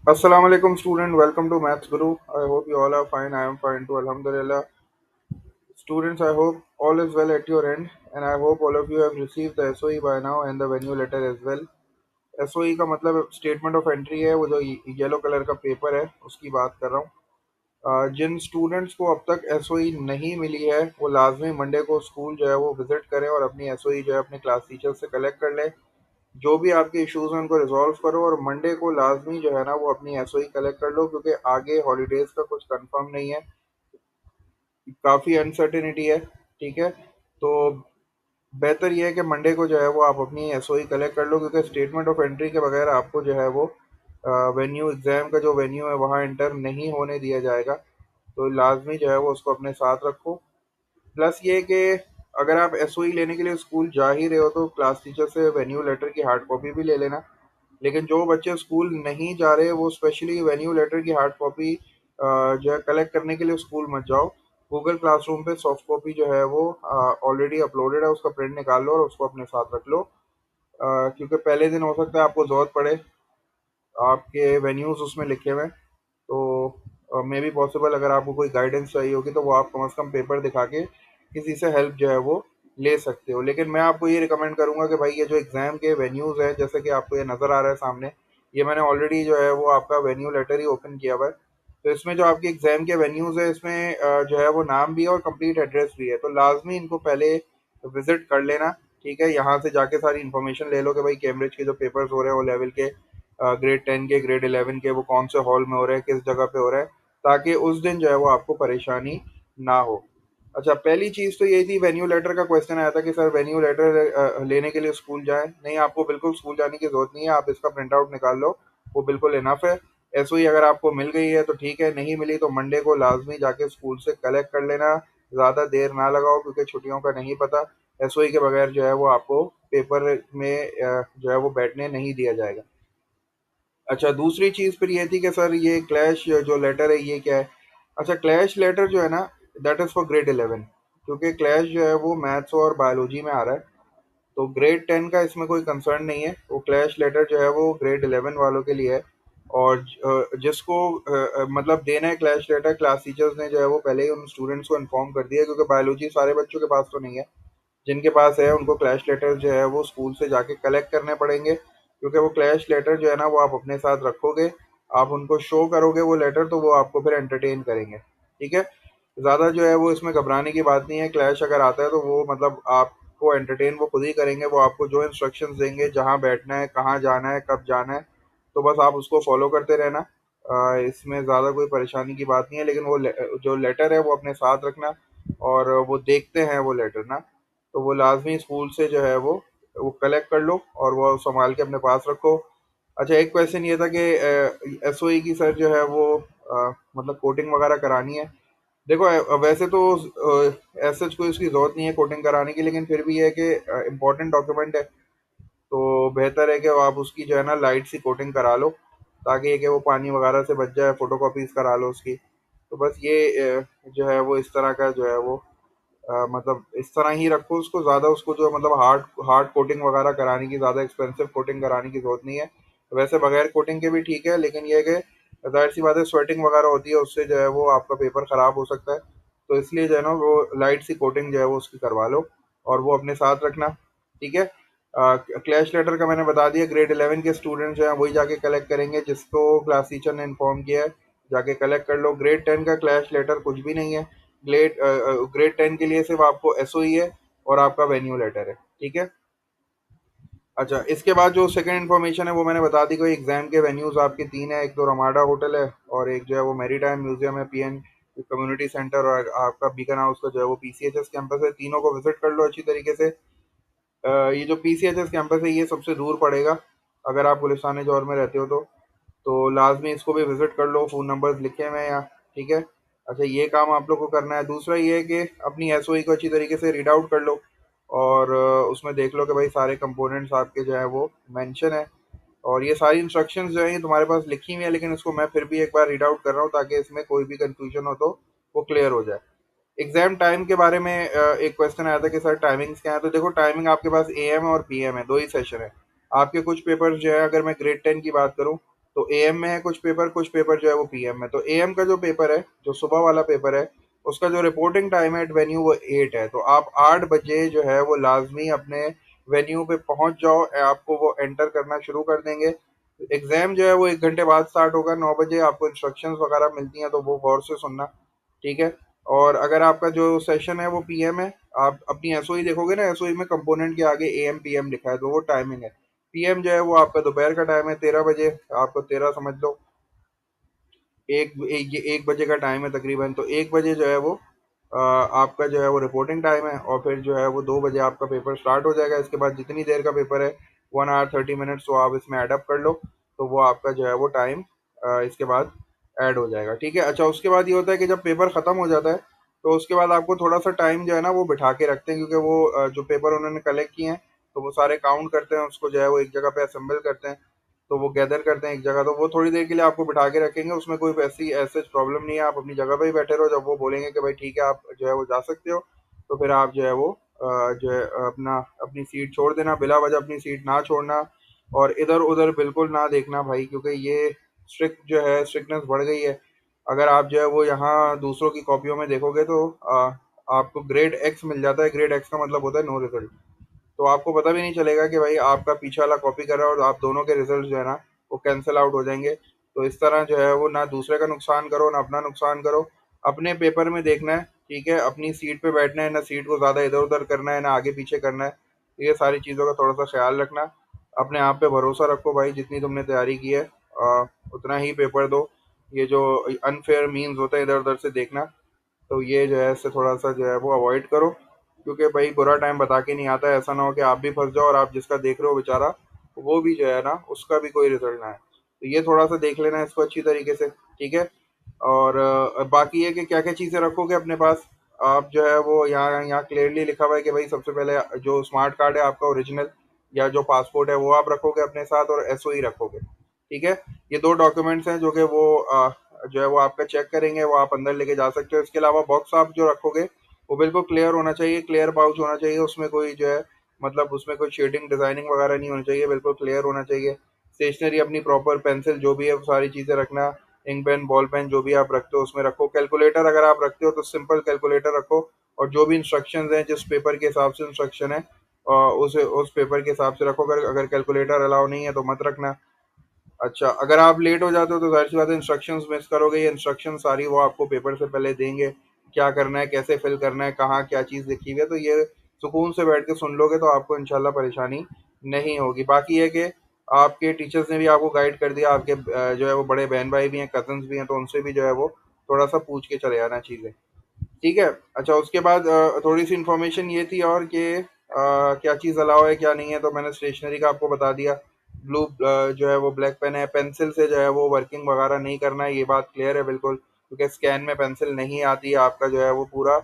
Assalamu alaikum student, welcome to Maths Guru. I hope you all are fine. I am fine too. Alhamdulillah. Students, I hope all is well at your end and I hope all of you have received the SOE by now and the venue letter as well. SOE का मतलब statement of entry है, वो जो yellow colour का paper है उसकी बात कर रहा हूँ। जिन स्टूडेंट्स को अब तक एसओई नहीं मिली है वो लाजमी मंडे को स्कूल जो है वो विजिट करें और अपनी एसओई जो है अपने क्लास टीचर से कलेक्ट कर लें। जो भी आपके इश्यूज हैं उनको रिजॉल्व करो और मंडे को लाजमी जो है ना वो अपनी एसओई कलेक्ट कर लो, क्योंकि आगे हॉलीडेज का कुछ कंफर्म नहीं है, काफ़ी अनसर्टेनिटी है। ठीक है, तो बेहतर ये है कि मंडे को जो है वो आप अपनी एसओई कलेक्ट कर लो, क्योंकि स्टेटमेंट ऑफ एंट्री के बगैर आपको जो है वो वेन्यू एग्ज़ाम का जो वेन्यू है वहाँ एंटर नहीं होने दिया जाएगा। तो लाजमी जो है वो उसको अपने साथ रखो। प्लस ये कि अगर आप एसओई लेने के लिए स्कूल जा ही रहे हो तो क्लास टीचर से वेन्यू लेटर की हार्ड कॉपी भी ले लेना। लेकिन जो बच्चे स्कूल नहीं जा रहे वो स्पेशली वेन्यू लेटर की हार्ड कॉपी जो है कलेक्ट करने के लिए स्कूल मत जाओ। गूगल क्लासरूम पे सॉफ्ट कॉपी जो है वो ऑलरेडी अपलोडेड है, उसका प्रिंट निकाल लो और उसको अपने साथ रख लो। क्योंकि पहले दिन हो सकता है आपको ज़रूरत पड़े, आपके वेन्यूज़ उसमें लिखे हुए हैं। तो मे बी पॉसिबल अगर आपको कोई गाइडेंस चाहिए होगी तो वो आप कम से कम पेपर दिखा के किसी से हेल्प जो है वो ले सकते हो। लेकिन मैं आपको ये रिकमेंड करूंगा कि भाई ये जो एग्ज़ाम के वेन्यूज़ है, जैसे कि आपको ये नज़र आ रहा है सामने, ये मैंने ऑलरेडी जो है वो आपका वेन्यू लेटर ही ओपन किया हुआ है। तो इसमें जो आपके एग्ज़ाम के वेन्यूज़ है इसमें जो है वो नाम भी है और कंप्लीट एड्रेस भी है, तो लाजमी इनको पहले विजिट कर लेना। ठीक है, यहाँ से जाके सारी इन्फॉर्मेशन ले लो कि भाई कैम्ब्रिज के जो पेपर्स हो रहे हैं वो लेवल के, ग्रेड 10 के, ग्रेड 11 के, वो कौन से हॉल में हो रहे हैं, किस जगह पे हो रहा है, ताकि उस दिन जो है वो आपको परेशानी ना हो। अच्छा, पहली चीज़ तो यही थी, वेन्यू लेटर का क्वेश्चन आया था कि सर वेन्यू लेटर लेने के लिए स्कूल जाएं। नहीं, आपको बिल्कुल स्कूल जाने की ज़रूरत नहीं है, आप इसका प्रिंट आउट निकाल लो, वो बिल्कुल इनफ है। एसओई अगर आपको मिल गई है तो ठीक है, नहीं मिली तो मंडे को लाजमी जाके स्कूल से कलेक्ट कर लेना। ज़्यादा देर ना लगाओ क्योंकि छुट्टियों का नहीं पता। एसओई के बगैर जो है वो आपको पेपर में जो है वो बैठने नहीं दिया जाएगा। अच्छा, दूसरी चीज़ फिर ये थी कि सर ये क्लैश जो लेटर है ये क्या है। अच्छा, क्लैश लेटर जो है ना, दैट इज़ फॉर ग्रेड 11, क्योंकि क्लैश जो है वो मैथ्स और बायोलॉजी में आ रहा है। तो ग्रेड 10 का इसमें कोई कंसर्न नहीं है, वो क्लैश लेटर जो है वो ग्रेड 11 वालों के लिए है। और जिसको मतलब देना है क्लैश लेटर, क्लास टीचर्स ने जो है वो पहले ही उन स्टूडेंट्स को इन्फॉर्म कर दिया है, क्योंकि बायोलॉजी सारे बच्चों के पास तो नहीं है। जिनके पास है उनको क्लैश लेटर जो है वो स्कूल से जाके कलेक्ट करने पड़ेंगे, क्योंकि वो क्लैश लेटर जो है ना वो आप अपने साथ रखोगे, आप उनको शो करोगे वो लेटर, तो वो आपको फिर एंटरटेन करेंगे। ठीक है, ज़्यादा जो है वो इसमें घबराने की बात नहीं है। क्लैश अगर आता है तो वो मतलब आपको एंटरटेन वो खुद ही करेंगे, वो आपको जो इंस्ट्रक्शंस देंगे, जहाँ बैठना है, कहाँ जाना है, कब जाना है, तो बस आप उसको फॉलो करते रहना। इसमें ज़्यादा कोई परेशानी की बात नहीं है, लेकिन वो जो लेटर है वो अपने साथ रखना, और वो देखते हैं वो लेटर ना, तो वो लाजमी स्कूल से जो है वो कलेक्ट कर लो और वो संभाल के अपने पास रखो। अच्छा, एक क्वेश्चन ये था कि एसओई की सर जो है वो मतलब कोटिंग वगैरह करानी है। देखो, वैसे तो ऐसे कोई उसकी ज़रूरत नहीं है कोटिंग कराने की, लेकिन फिर भी ये है कि इम्पोर्टेंट डॉक्यूमेंट है, तो बेहतर है कि आप उसकी जो है ना लाइट सी कोटिंग करा लो, ताकि ये कि वो पानी वगैरह से बच जाए, फोटोकॉपीज करा लो उसकी। तो बस ये जो है वो इस तरह का जो है वो मतलब इस तरह ही रखो उसको, ज़्यादा उसको जो मतलब हार्ड हार्ड कोटिंग वगैरह कराने की, ज़्यादा एक्सपेंसिव कोटिंग कराने की ज़रूरत नहीं है। वैसे बगैर कोटिंग के भी ठीक है, लेकिन ये है कि जाहिर सी बात है स्वेटिंग वगैरह होती है, उससे जो है वो आपका पेपर ख़राब हो सकता है। तो इसलिए जो है ना वो लाइट सी कोटिंग जो है वो उसकी करवा लो और वो अपने साथ रखना। ठीक है, क्लैश लेटर का मैंने बता दिया, ग्रेड 11 के स्टूडेंट जो हैं वही जाके कलेक्ट करेंगे, जिसको क्लास टीचर ने इन्फॉर्म किया है, जाके कलेक्ट कर लो। ग्रेड 10 का क्लैश लेटर कुछ भी नहीं है। ग्रेड 10 के लिए सिर्फ आपको एसओई है और आपका वेन्यू लेटर है। ठीक है। अच्छा, इसके बाद जो सेकंड इन्फॉर्मेशन है वो मैंने बता दी, कोई एग्जाम के वेन्यूज आपके तीन है, एक तो रमाडा होटल है और एक जो है वो मेरी टाइम म्यूजियम है, पीएन कम्युनिटी सेंटर, और आपका बीकन हाउस का जो है वो पीसीएचएस कैंपस है। तीनों को विजिट कर लो अच्छी तरीके से। ये जो पीसीएचएस कैंपस है ये सबसे दूर पड़ेगा अगर आप गुलिस्तान जौहर में रहते हो तो लाजमी इसको भी विजिट कर लो, फ़ोन नंबर्स लिखे हुए हैं यहाँ। ठीक है। अच्छा, ये काम आप लोग को करना है। दूसरा ये है कि अपनी एसओई को अच्छी तरीके से रीड आउट कर लो और उसमें देख लो कि भाई सारे कंपोनेंट्स आपके जो है वो मेंशन है, और ये सारी इंस्ट्रक्शंस जो है ये तुम्हारे पास लिखी हुई है, लेकिन इसको मैं फिर भी एक बार रीड आउट कर रहा हूँ ताकि इसमें कोई भी कंफ्यूजन हो तो वो क्लियर हो जाए। एग्जाम टाइम के बारे में एक क्वेश्चन आया था कि सर टाइमिंग्स क्या है। तो देखो, टाइमिंग आपके पास एएम और पीएम है, दो ही सेशन है। आपके कुछ पेपर्स जो है, अगर मैं ग्रेड 10 की बात करूं तो एएम में है कुछ पेपर जो है वो पीएम में। तो एएम का जो पेपर है, जो सुबह वाला पेपर है, उसका जो रिपोर्टिंग टाइम है एट वेन्यू वो 8 है। तो आप 8 बजे जो है वो लाजमी अपने वेन्यू पे पहुंच जाओ, आपको वो एंटर करना शुरू कर देंगे। एग्जाम जो है वो 1 घंटे बाद स्टार्ट होगा, 9 बजे आपको इंस्ट्रक्शंस वगैरह मिलती हैं, तो वो गौर से सुनना, ठीक है। और अगर आपका जो सेशन है वो पीएम है, आप अपनी एसओई देखोगे ना, एसओई में कंपोनेंट के आगे एएम पीएम लिखा है, तो वो टाइमिंग है। पीएम जो है वो आपका दोपहर का टाइम है, 13 बजे, आपको 13 समझ लो, 1 बजे का टाइम है तकरीबन। तो 1 बजे जो है वो आपका जो है वो रिपोर्टिंग टाइम है, और फिर जो है वो 2 बजे आपका पेपर स्टार्ट हो जाएगा। इसके बाद जितनी देर का पेपर है, 1 आवर 30 मिनट्स, तो आप इसमें एडअप कर लो, तो वो आपका जो है वो टाइम इसके बाद ऐड हो जाएगा, ठीक है। अच्छा, उसके बाद ये होता है कि जब पेपर ख़त्म हो जाता है, तो उसके बाद आपको थोड़ा सा टाइम जो है ना वो बिठा के रखते हैं, क्योंकि वो जो पेपर उन्होंने कलेक्ट किए हैं, तो वो सारे काउंट करते हैं, उसको जो है वो एक जगह पे असेंबल करते हैं, तो वो गैदर करते हैं एक जगह। तो वो थोड़ी देर के लिए आपको बिठा के रखेंगे, उसमें कोई वैसी ऐसे प्रॉब्लम नहीं है, आप अपनी जगह पे ही बैठे रहो। जब वो बोलेंगे कि भाई ठीक है आप जो है वो जा सकते हो, तो फिर आप जो है वो जो है अपना अपनी सीट छोड़ देना, बिला वजह अपनी सीट ना छोड़ना, और इधर उधर बिल्कुल ना देखना भाई, क्योंकि ये स्ट्रिक्ट जो है स्ट्रिक्टनेस बढ़ गई है। अगर आप जो है वो यहाँ दूसरों की कॉपियों में देखोगे, तो आपको ग्रेड एक्स मिल जाता है। ग्रेड एक्स का मतलब होता है नो रिजल्ट। तो आपको पता भी नहीं चलेगा कि भाई आपका पीछे वाला कॉपी कर रहा है, और आप दोनों के रिजल्ट जो है ना वो कैंसिल आउट हो जाएंगे। तो इस तरह जो है वो ना दूसरे का नुकसान करो, ना अपना नुकसान करो। अपने पेपर में देखना है, ठीक है, अपनी सीट पे बैठना है, ना सीट को ज़्यादा इधर उधर करना है, ना आगे पीछे करना है। तो ये सारी चीज़ों का थोड़ा सा ख्याल रखना। अपने आप पे भरोसा रखो भाई, जितनी तुमने तैयारी की है उतना ही पेपर दो। ये जो अनफेयर मीन्स होते हैं इधर उधर से देखना, तो ये जो है इससे थोड़ा सा जो है वो अवॉइड करो, क्योंकि भाई बुरा टाइम बता के नहीं आता है। ऐसा ना हो कि आप भी फंस जाओ और आप जिसका देख रहे हो बेचारा, वो भी जो है ना उसका भी कोई रिजल्ट ना है। तो ये थोड़ा सा देख लेना इसको अच्छी तरीके से, ठीक है। और बाकी ये कि क्या क्या चीज़ें रखोगे अपने पास। आप जो है वो यहाँ यहाँ क्लियरली लिखा हुआ है कि भाई सबसे पहले जो स्मार्ट कार्ड है आपका ओरिजिनल, या जो पासपोर्ट है वो आप रखोगे अपने साथ, और एसओई रखोगे, ठीक है। ये दो डॉक्यूमेंट्स हैं जो कि वो जो है वो आपका चेक करेंगे, वो आप अंदर लेके जा सकते हो। इसके अलावा बॉक्स आप जो रखोगे वो बिल्कुल क्लियर होना चाहिए, क्लियर पाउच होना चाहिए, उसमें कोई जो है मतलब उसमें कोई शेडिंग डिजाइनिंग वगैरह नहीं होनी चाहिए, बिल्कुल क्लियर होना चाहिए। स्टेशनरी अपनी प्रॉपर, पेंसिल जो भी है वो सारी चीज़ें रखना, इंक पेन बॉल पेन जो भी आप रखते हो उसमें रखो। कैलकुलेटर अगर आप रखते हो तो सिंपल कैलकुलेटर रखो, और जो भी इंस्ट्रक्शंस हैं जिस पेपर के हिसाब से इंस्ट्रक्शन है उस पेपर के हिसाब से रखो। अगर अगर कैलकुलेटर अलाउ नहीं है तो मत रखना। अच्छा, अगर आप लेट हो जाते हो तो ज़ाहिर सी बात है इंस्ट्रक्शंस मिस करोगे। ये इंस्ट्रक्शन सारी वो आपको पेपर से पहले देंगे, क्या करना है, कैसे फिल करना है, कहाँ क्या चीज़ लिखी हुई है। तो ये सुकून से बैठ के सुन लोगे तो आपको इंशाल्लाह परेशानी नहीं होगी। बाकी ये कि आपके टीचर्स ने भी आपको गाइड कर दिया, आपके जो है वो बड़े बहन भाई भी हैं, कजन्स भी हैं, तो उनसे भी जो है वो थोड़ा सा पूछ के चले आना चीज़ें, ठीक है। अच्छा, उसके बाद थोड़ी सी इन्फॉर्मेशन ये थी और कि क्या चीज़ अलाउ है क्या नहीं है, तो मैंने स्टेशनरी का आपको बता दिया। ब्लू जो है वो ब्लैक पेन है, पेंसिल से जो है वो वर्किंग वगैरह नहीं करना है, ये बात क्लियर है बिल्कुल, क्योंकि स्कैन में पेंसिल नहीं आती है, आपका जो है वो पूरा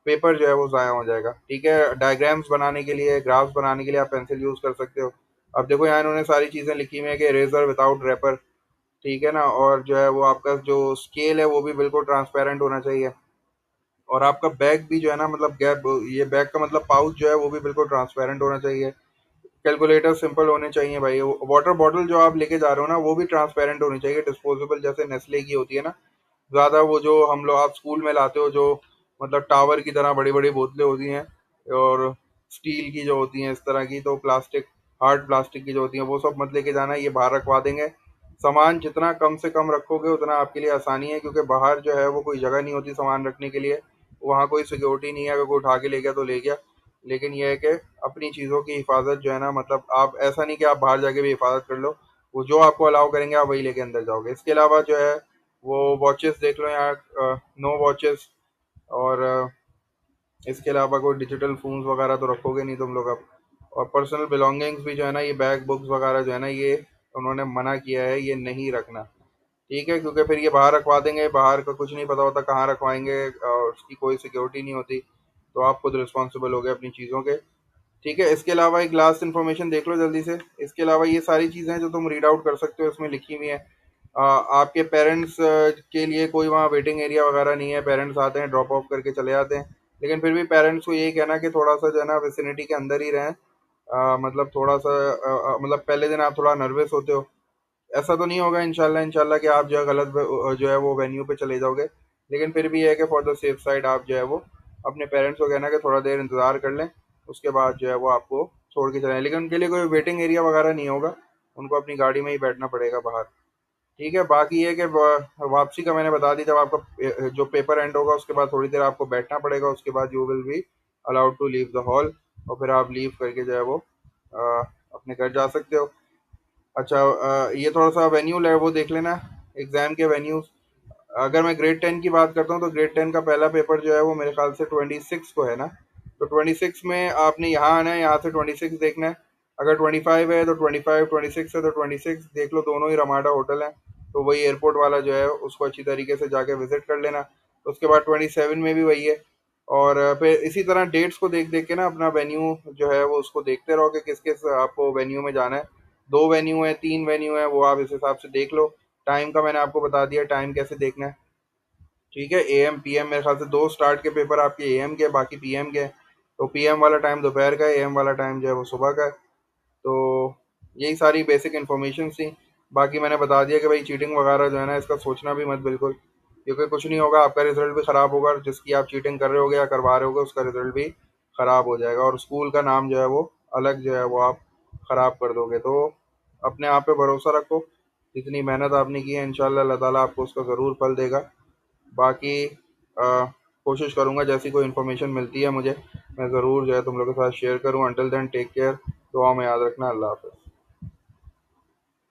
पेपर जो है वो ज़ाया हो जाएगा, ठीक है। डायग्राम्स बनाने के लिए, ग्राफ्स बनाने के लिए आप पेंसिल यूज़ कर सकते हो। अब देखो यहाँ इन्होंने सारी चीज़ें लिखी हुई है कि रेजर विदाउट रैपर, ठीक है ना, और जो है वो आपका जो स्केल है वो भी बिल्कुल ट्रांसपेरेंट होना चाहिए। और आपका बैग भी जो है ना, मतलब गैप, ये बैग का मतलब पाउच जो है वो भी बिल्कुल ट्रांसपेरेंट होना चाहिए। कैलकुलेटर सिंपल होने चाहिए भाई। वाटर बॉटल जो आप लेके जा रहे हो ना वो भी ट्रांसपेरेंट होनी चाहिए, डिस्पोजेबल, जैसे नेस्ले की होती है ना। ज़्यादा वो जो हम लोग आप स्कूल में लाते हो, जो मतलब टावर की तरह बड़ी बड़ी बोतलें होती हैं, और स्टील की जो होती हैं इस तरह की, तो प्लास्टिक, हार्ड प्लास्टिक की जो होती हैं वो सब मत लेके जाना, ये बाहर रखवा देंगे। सामान जितना कम से कम रखोगे उतना आपके लिए आसानी है, क्योंकि बाहर जो है वो कोई जगह नहीं होती सामान रखने के लिए, वहाँ कोई सिक्योरिटी नहीं है, अगर कोई उठा के ले गया तो ले गया। लेकिन यह है कि अपनी चीज़ों की हिफाजत जो है ना, मतलब आप ऐसा नहीं कि आप बाहर जाके भी हिफाजत कर लो, वो जो आपको अलाउ करेंगे आप वही लेके अंदर जाओगे। इसके अलावा जो है वो वॉचेस देख लो यहाँ, नो वॉचेस। और इसके अलावा कोई डिजिटल फोन्स वगैरह तो रखोगे नहीं तुम लोग अब। और पर्सनल बिलोंगिंग्स भी जो है ना, ये बैग बुक्स वगैरह जो है ना, ये उन्होंने मना किया है ये नहीं रखना, ठीक है, क्योंकि फिर ये बाहर रखवा देंगे, बाहर का कुछ नहीं पता होता कहाँ रखवाएंगे, और उसकी कोई सिक्योरिटी नहीं होती। तो आप खुद रिस्पॉन्सिबल हो गए अपनी चीज़ों के, ठीक है। इसके अलावा एक लास्ट इन्फॉर्मेशन देख लो जल्दी से। इसके अलावा ये सारी चीज़ें हैं जो तुम रीड आउट कर सकते हो, इसमें लिखी हुई हैं। आपके पेरेंट्स के लिए कोई वहाँ वेटिंग एरिया वगैरह नहीं है, पेरेंट्स आते हैं ड्रॉप ऑफ करके चले जाते हैं। लेकिन फिर भी पेरेंट्स को यही कहना कि थोड़ा सा जो है ना विसिनिटी के अंदर ही रहें। मतलब थोड़ा सा मतलब पहले दिन आप थोड़ा नर्वस होते हो, ऐसा तो नहीं होगा इंशाल्लाह इंशाल्लाह कि आप जो है गलत जो है वो वेन्यू पे चले जाओगे, लेकिन फिर भी ये है कि फॉर द सेफ साइड आप जो है वो अपने पेरेंट्स को कहना कि थोड़ा देर इंतज़ार कर लें, उसके बाद जो है वो आपको छोड़ के चलें, लेकिन उनके लिए कोई वेटिंग एरिया वगैरह नहीं होगा, उनको अपनी गाड़ी में ही बैठना पड़ेगा बाहर। ठीक है, बाकी ये कि वापसी का मैंने बता दी, जब आपका जो पेपर एंड होगा उसके बाद थोड़ी देर आपको बैठना पड़ेगा, उसके बाद you will be allowed to leave the hall, और फिर आप लीव करके जो है वो अपने घर जा सकते हो। अच्छा, ये थोड़ा सा वेन्यू वो देख लेना, एग्ज़ाम के वेन्यूज़। अगर मैं ग्रेड 10 की बात करता हूँ तो ग्रेड 10 का पहला पेपर जो है वो मेरे ख्याल से 26 को है ना, तो 26 में आपने यहाँ आना है, यहाँ से 26 देखना है। अगर 25 है तो 25, 26 है तो 26 देख लो, दोनों ही रमाडा होटल हैं, तो वही एयरपोर्ट वाला जो है उसको अच्छी तरीके से जाके विजिट कर लेना। तो उसके बाद 27 में भी वही है, और फिर इसी तरह डेट्स को देख देख के ना अपना वेन्यू जो है वो उसको देखते रहो कि किस किस आपको वेन्यू में जाना है। 2 वेन्यू है, 3 वेन्यू है, वो आप इस हिसाब से देख लो। टाइम का मैंने आपको बता दिया, टाइम कैसे देखना है। ठीक है, एएम पीएम मेरे ख्याल से दो स्टार्ट के पेपर आपके एएम के, बाकी पीएम के। तो पीएम वाला टाइम दोपहर का है, एएम वाला टाइम जो है वो सुबह का है। तो यही सारी बेसिक इन्फॉर्मेशन थी। बाकी मैंने बता दिया कि भाई चीटिंग वगैरह जो है ना, इसका सोचना भी मत बिल्कुल, क्योंकि कुछ नहीं होगा, आपका रिजल्ट भी ख़राब होगा, और जिसकी आप चीटिंग कर रहे होगे या करवा रहे होगे उसका रिजल्ट भी ख़राब हो जाएगा, और स्कूल का नाम जो है वो अलग जो है वो आप ख़राब कर दोगे। तो अपने आप पे भरोसा रखो, जितनी मेहनत आपने की है इंशाल्लाह अल्लाह ताला आपको उसका ज़रूर फल देगा। बाकी कोशिश करूँगा जैसी कोई इन्फॉर्मेशन मिलती है मुझे, मैं ज़रूर जो है तुम लोगों के साथ शेयर करूँ। अंटिल देन टेक केयर, दुआ में याद रखना, अल्लाह हाफ़िज़।